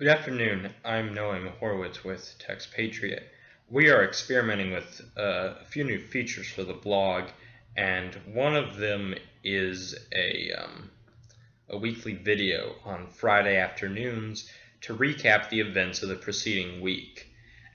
Good afternoon. I'm Noah Horowitz with Texpatriate. We are experimenting with a few new features for the blog, and one of them is a weekly video on Friday afternoons to recap the events of the preceding week.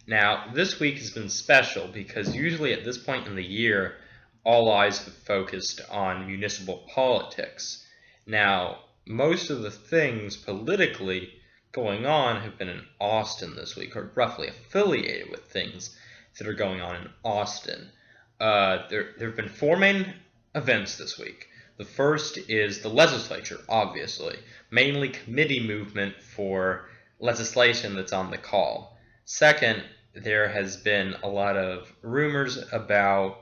Now, this week has been special because usually at this point in the year, all eyes have focused on municipal politics. Now, most of the things politically going on have been in Austin this week, or roughly affiliated with things that are going on in Austin. There have been four main events this week. The first is the legislature, obviously, mainly committee movement for legislation that's on the call. Second, there has been a lot of rumors about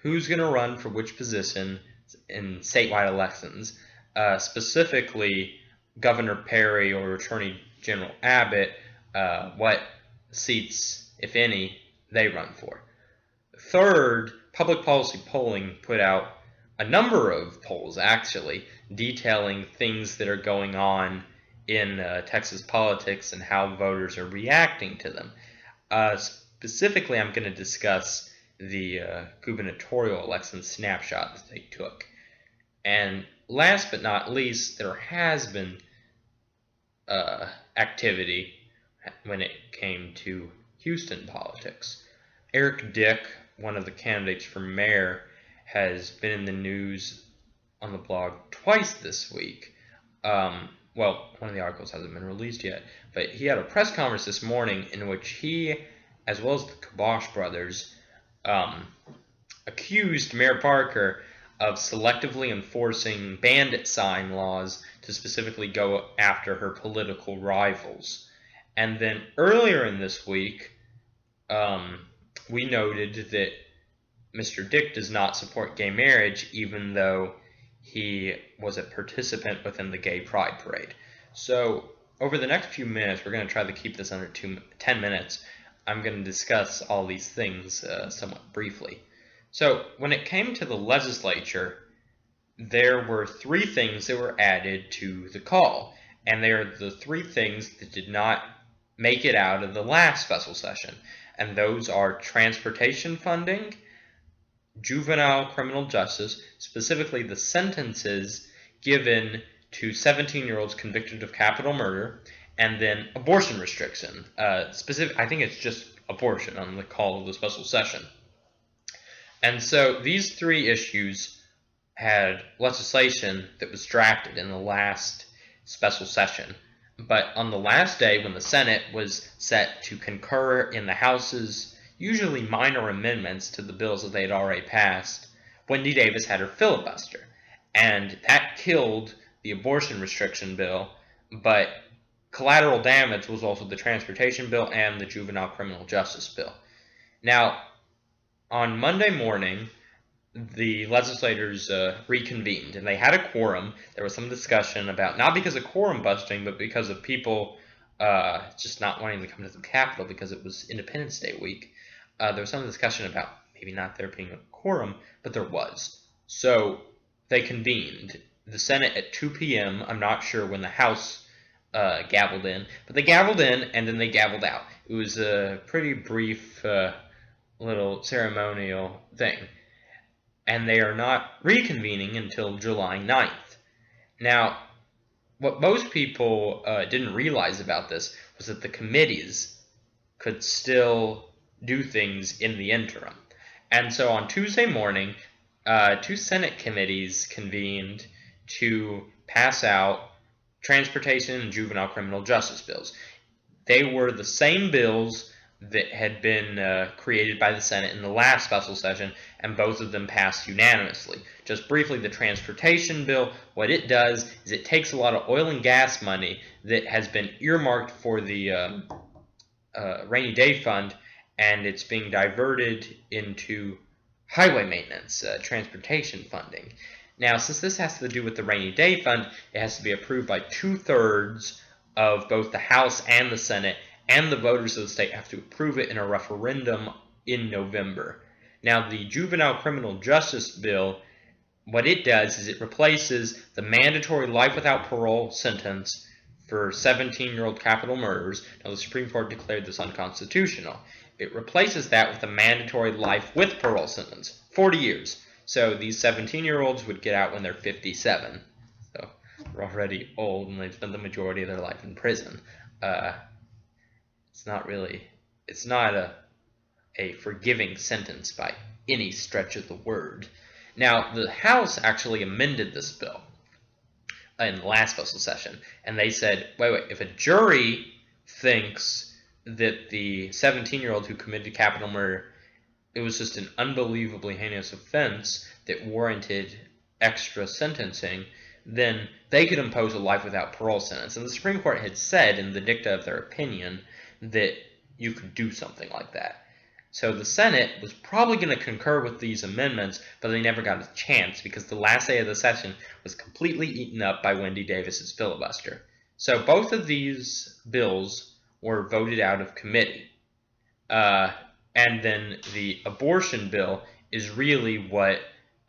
who's going to run for which position in statewide elections, specifically Governor Perry or Attorney General Abbott, what seats, if any, they run for. Third, public policy polling put out a number of polls, actually, detailing things that are going on in Texas politics and how voters are reacting to them. Specifically, I'm going to discuss the gubernatorial election snapshot that they took. And last but not least, there has been activity when it came to Houston politics. Eric Dick, one of the candidates for mayor, has been in the news on the blog twice this week. Well, one of the articles hasn't been released yet, but he had a press conference this morning in which he, as well as the Kibosh brothers, accused Mayor Parker of selectively enforcing bandit sign laws to specifically go after her political rivals. And then earlier in this week, we noted that Mr. Dick does not support gay marriage, even though he was a participant within the Gay Pride Parade. So over the next few minutes, we're going to try to keep this under 10 minutes. I'm going to discuss all these things somewhat briefly. So when it came to the legislature, there were three things that were added to the call, and they are the three things that did not make it out of the last special session, and those are transportation funding, juvenile criminal justice, specifically the sentences given to 17-year-olds convicted of capital murder, and then abortion restriction. I think it's just abortion on the call of the special session. And so these three issues had legislation that was drafted in the last special session. But on the last day, when the Senate was set to concur in the House's usually minor amendments to the bills that they had already passed, Wendy Davis had her filibuster. And that killed the abortion restriction bill, but collateral damage was also the transportation bill and the juvenile criminal justice bill. Now, on Monday morning, the legislators reconvened, and they had a quorum. There was some discussion about, not because of quorum busting, but because of people just not wanting to come to the Capitol because it was Independence Day week. There was some discussion about maybe not there being a quorum, but there was. So they convened. The Senate at 2 p.m., I'm not sure when the House gavelled in, but they gavelled in and then they gavelled out. It was a pretty brief little ceremonial thing. And they are not reconvening until July 9th. Now, what most people didn't realize about this was that the committees could still do things in the interim. And so on Tuesday morning, two Senate committees convened to pass out transportation and juvenile criminal justice bills. They were the same bills that had been created by the Senate in the last special session, and both of them passed unanimously. Just briefly, the transportation bill, what it does is it takes a lot of oil and gas money that has been earmarked for the rainy day fund, and it's being diverted into highway maintenance, transportation funding. Now, since this has to do with the rainy day fund, it has to be approved by 2/3 of both the House and the Senate, and the voters of the state have to approve it in a referendum in November. Now, the juvenile criminal justice bill, what it does is it replaces the mandatory life without parole sentence for 17-year-old capital murderers. Now, the Supreme Court declared this unconstitutional. It replaces that with a mandatory life with parole sentence, 40 years. So these 17-year-olds would get out when they're 57. So they're already old and they've spent the majority of their life in prison. It's not a forgiving sentence by any stretch of the word. Now, the House actually amended this bill in the last special session, and they said, wait, if a jury thinks that the 17-year-old who committed capital murder, it was just an unbelievably heinous offense that warranted extra sentencing, then they could impose a life without parole sentence. And the Supreme Court had said in the dicta of their opinion that you could do something like that. So the Senate was probably going to concur with these amendments, but they never got a chance because the last day of the session was completely eaten up by Wendy Davis's filibuster. So both of these bills were voted out of committee. And then the abortion bill is really what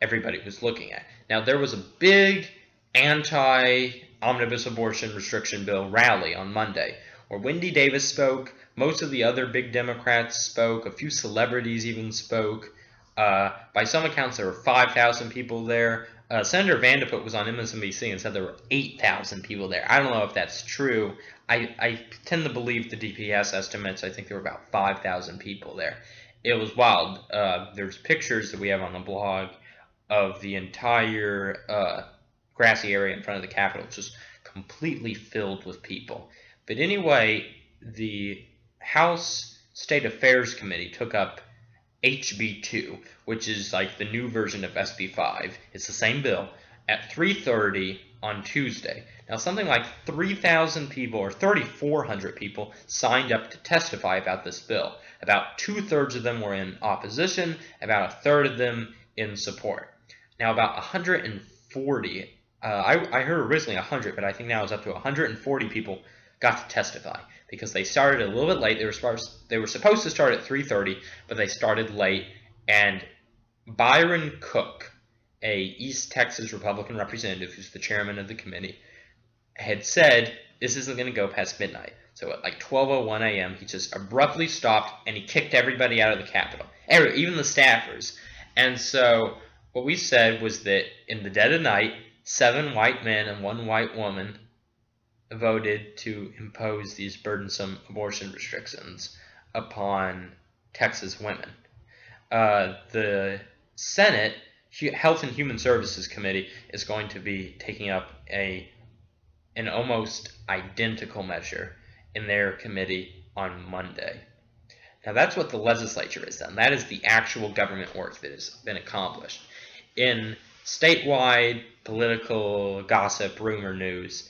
everybody was looking at. Now, there was a big anti-omnibus abortion restriction bill rally on Monday where Wendy Davis spoke. Most of the other big Democrats spoke. A few celebrities even spoke. By some accounts, there were 5,000 people there. Senator Vanderput was on MSNBC and said there were 8,000 people there. I don't know if that's true. I tend to believe the DPS estimates. I think there were about 5,000 people there. It was wild. There's pictures that we have on the blog of the entire grassy area in front of the Capitol, just completely filled with people. But anyway, the House State Affairs Committee took up HB2, which is like the new version of SB5. It's the same bill at 3:30 on Tuesday. Now, something like 3,000 people or 3,400 people signed up to testify about this bill. About 2/3 of them were in opposition, about 1/3 of them in support. Now, about 140, I heard originally 100, but I think now it's up to 140 people got to testify because they started a little bit late. They were supposed to start at 3:30, but they started late. And Byron Cook, a East Texas Republican representative who's the chairman of the committee, had said this isn't going to go past midnight. So at like 12:01 a.m., he just abruptly stopped and he kicked everybody out of the Capitol, even the staffers. And so what we said was that in the dead of night, 7 white men and 1 white woman voted to impose these burdensome abortion restrictions upon Texas women. The Senate Health and Human Services Committee is going to be taking up an almost identical measure in their committee on Monday. Now, that's what the legislature has done. That is the actual government work that has been accomplished. In statewide political gossip, rumor news,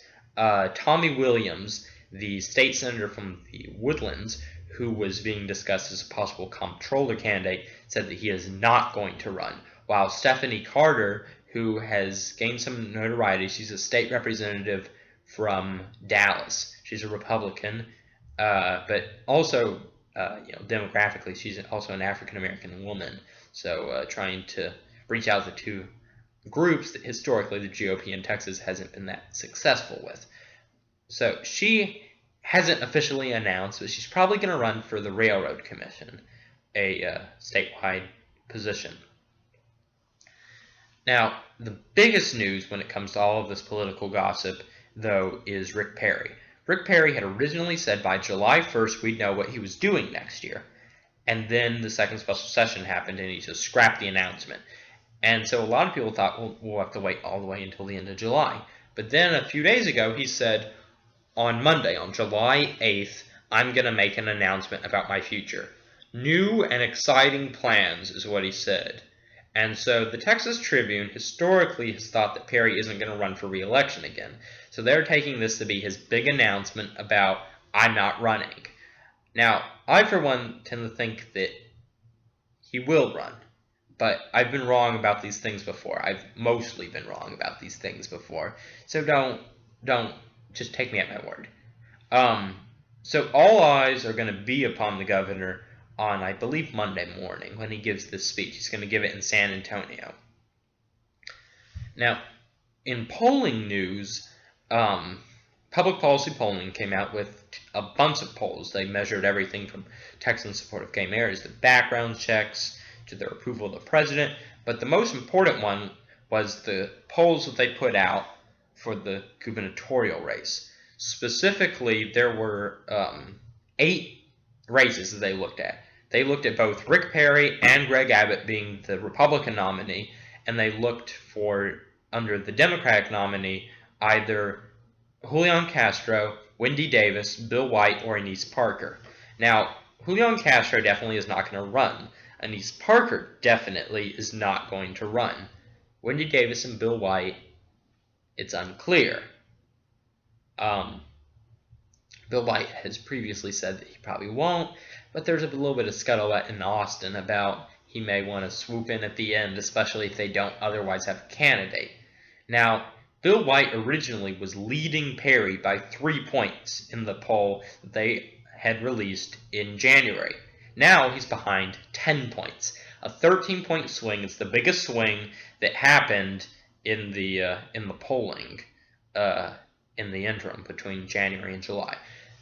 Tommy Williams, the state senator from the Woodlands, who was being discussed as a possible comptroller candidate, said that he is not going to run. While Stephanie Carter, who has gained some notoriety, she's a state representative from Dallas. She's a Republican, but also, demographically, she's also an African-American woman. So trying to reach out to two groups that historically the GOP in Texas hasn't been that successful with. So she hasn't officially announced, but she's probably going to run for the Railroad Commission, a statewide position. Now, the biggest news when it comes to all of this political gossip, though, is Rick Perry. Rick Perry had originally said by July 1st we'd know what he was doing next year. And then the second special session happened and he just scrapped the announcement. And so a lot of people thought, well, we'll have to wait all the way until the end of July. But then a few days ago, he said, on Monday, on July 8th, I'm going to make an announcement about my future. New and exciting plans is what he said. And so the Texas Tribune historically has thought that Perry isn't going to run for re-election again. So they're taking this to be his big announcement about, I'm not running. Now, I, for one, tend to think that he will run. But I've been wrong about these things before. I've mostly been wrong about these things before. So don't just take me at my word. So all eyes are going to be upon the governor on, I believe, Monday morning when he gives this speech. He's going to give it in San Antonio. Now, in polling news, public policy polling came out with a bunch of polls. They measured everything from Texans' support of gay marriage to background checks to their approval of the president. But the most important one was the polls that they put out for the gubernatorial race. Specifically, there were 8 races that they looked at. They looked at both Rick Perry and Greg Abbott being the Republican nominee, and they looked for, under the Democratic nominee, either Julian Castro, Wendy Davis, Bill White, or Anise Parker. Now, Julian Castro definitely is not going to run. Anise Parker definitely is not going to run. Wendy Davis and Bill White, it's unclear. Bill White has previously said that he probably won't, but there's a little bit of scuttlebutt in Austin about he may want to swoop in at the end, especially if they don't otherwise have a candidate. Now, Bill White originally was leading Perry by 3 points in the poll that they had released in January. Now he's behind 10 points. A 13-point swing. It's the biggest swing that happened in the polling in the interim between January and July.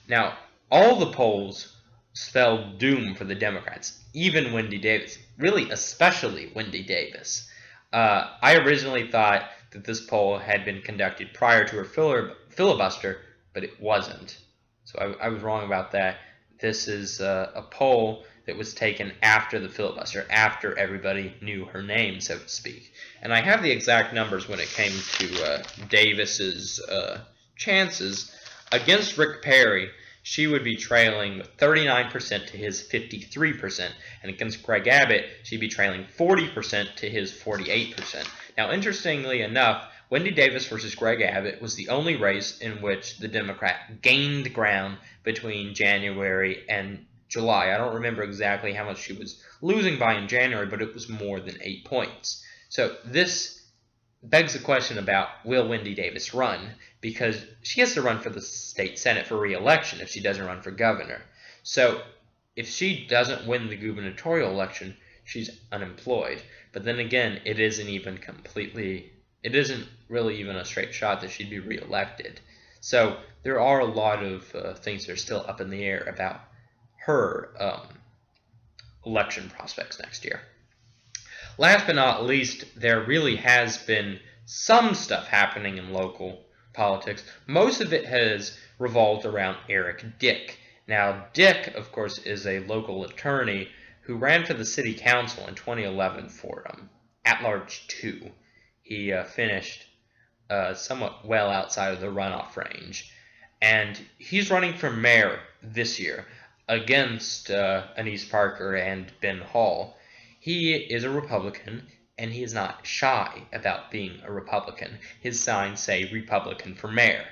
Now, all the polls spelled doom for the Democrats, even Wendy Davis. Really, especially Wendy Davis. I originally thought that this poll had been conducted prior to her filibuster, but it wasn't. So I was wrong about that. This is a poll that was taken after the filibuster, after everybody knew her name, so to speak. And I have the exact numbers when it came to Davis's chances. Against Rick Perry, she would be trailing 39% to his 53%. And against Greg Abbott, she'd be trailing 40% to his 48%. Now, interestingly enough, Wendy Davis versus Greg Abbott was the only race in which the Democrat gained ground between January and July. I don't remember exactly how much she was losing by in January, but it was more than 8 points. So this begs the question about, will Wendy Davis run? Because she has to run for the state senate for re-election if she doesn't run for governor. So if she doesn't win the gubernatorial election, she's unemployed. But then again, it isn't really even a straight shot that she'd be re-elected. So there are a lot of things that are still up in the air about her election prospects next year. Last but not least, there really has been some stuff happening in local politics. Most of it has revolved around Eric Dick. Now, Dick, of course, is a local attorney who ran for the city council in 2011 for at-large 2. He finished somewhat well outside of the runoff range. And he's running for mayor this year against Anise Parker and Ben Hall. He is a Republican, and he is not shy about being a Republican. His signs say Republican for mayor.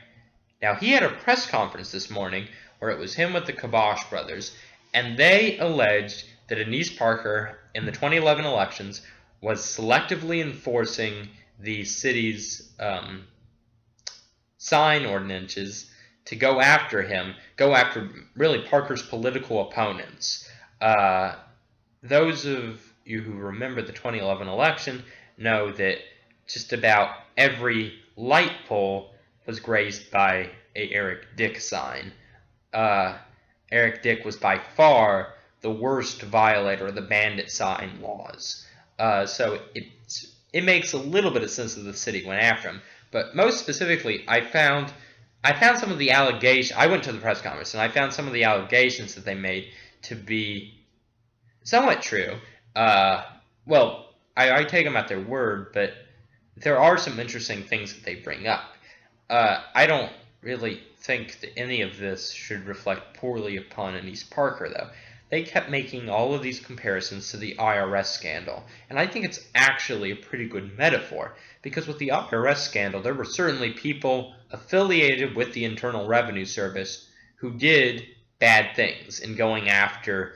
Now, he had a press conference this morning where it was him with the Kibosh brothers, and they alleged that Anise Parker in the 2011 elections was selectively enforcing the city's sign ordinances to go after really Parker's political opponents. Those of you who remember the 2011 election know that just about every light pole was graced by a Eric Dick sign. Eric Dick was by far the worst violator of the bandit sign laws. So it makes a little bit of sense that the city went after him. But most specifically, I found some of the allegations. I went to the press conference, and I found some of the allegations that they made to be somewhat true. Well, I take them at their word, but there are some interesting things that they bring up. I don't really think that any of this should reflect poorly upon Anise Parker, though. They kept making all of these comparisons to the IRS scandal, and I think it's actually a pretty good metaphor, because with the IRS scandal, there were certainly people affiliated with the Internal Revenue Service who did bad things in going after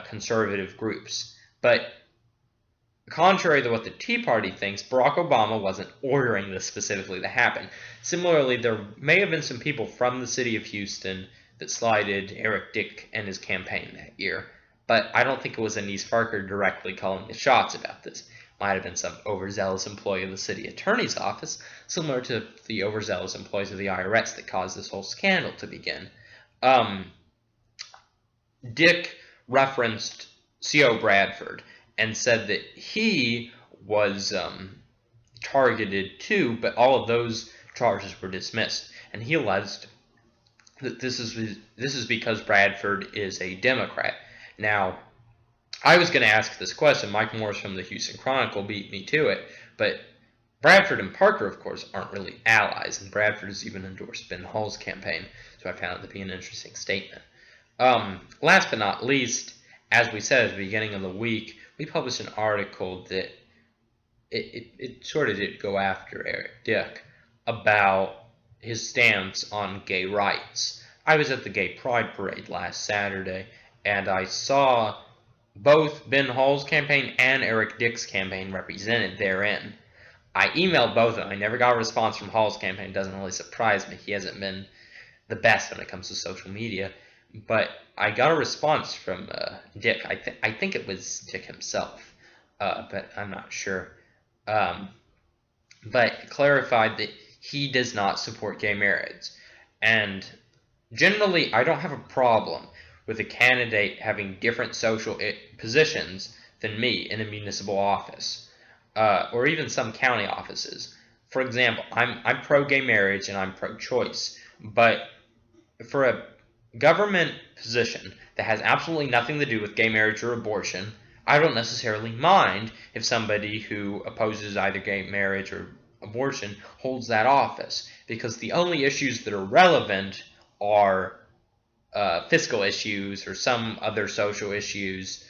conservative groups. But contrary to what the Tea Party thinks, Barack Obama wasn't ordering this specifically to happen. Similarly, there may have been some people from the city of Houston that slighted Eric Dick and his campaign that year, but I don't think it was Anise Parker directly calling the shots about this. might have been some overzealous employee of the city attorney's office, similar to the overzealous employees of the IRS that caused this whole scandal to begin. Dick referenced C.O. Bradford and said that he was targeted too, but all of those charges were dismissed. And he alleged that this is because Bradford is a Democrat. Now, I was going to ask this question. Mike Morris from the Houston Chronicle beat me to it, but Bradford and Parker, of course, aren't really allies, and Bradford has even endorsed Ben Hall's campaign, so I found it to be an interesting statement. Last but not least, as we said at the beginning of the week, we published an article that it sort of did go after Eric Dick about his stance on gay rights. I was at the Gay Pride Parade last Saturday, and I saw both Ben Hall's campaign and Eric Dick's campaign represented therein. I emailed both of them. I never got a response from Hall's campaign. It doesn't really surprise me. He hasn't been the best when it comes to social media. But I got a response from Dick. I think it was Dick himself, but I'm not sure. But clarified that he does not support gay marriage. And generally, I don't have a problem with a candidate having different social positions than me in a municipal office, or even some county offices. For example, I'm pro-gay marriage and I'm pro-choice, but for a government position that has absolutely nothing to do with gay marriage or abortion, I don't necessarily mind if somebody who opposes either gay marriage or abortion holds that office, because the only issues that are relevant are fiscal issues or some other social issues,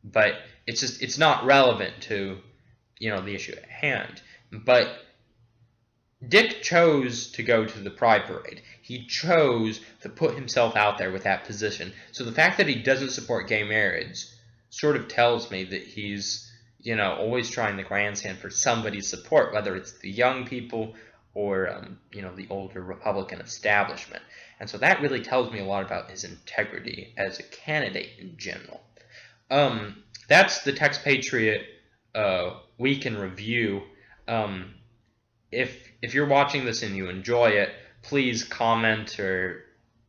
but it's not relevant to the issue at hand. But Dick chose to go to the Pride Parade. He chose to put himself out there with that position. So the fact that he doesn't support gay marriage sort of tells me that he's always trying to grandstand for somebody's support, whether it's the young people or the older Republican establishment. And so that really tells me a lot about his integrity as a candidate in general. That's the Texpatriate week in review. If you're watching this and you enjoy it, please comment or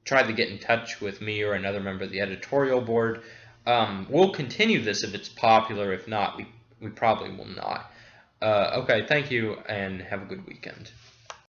try to get in touch with me or another member of the editorial board. We'll continue this if it's popular. If not, we probably will not. Okay, thank you, and have a good weekend.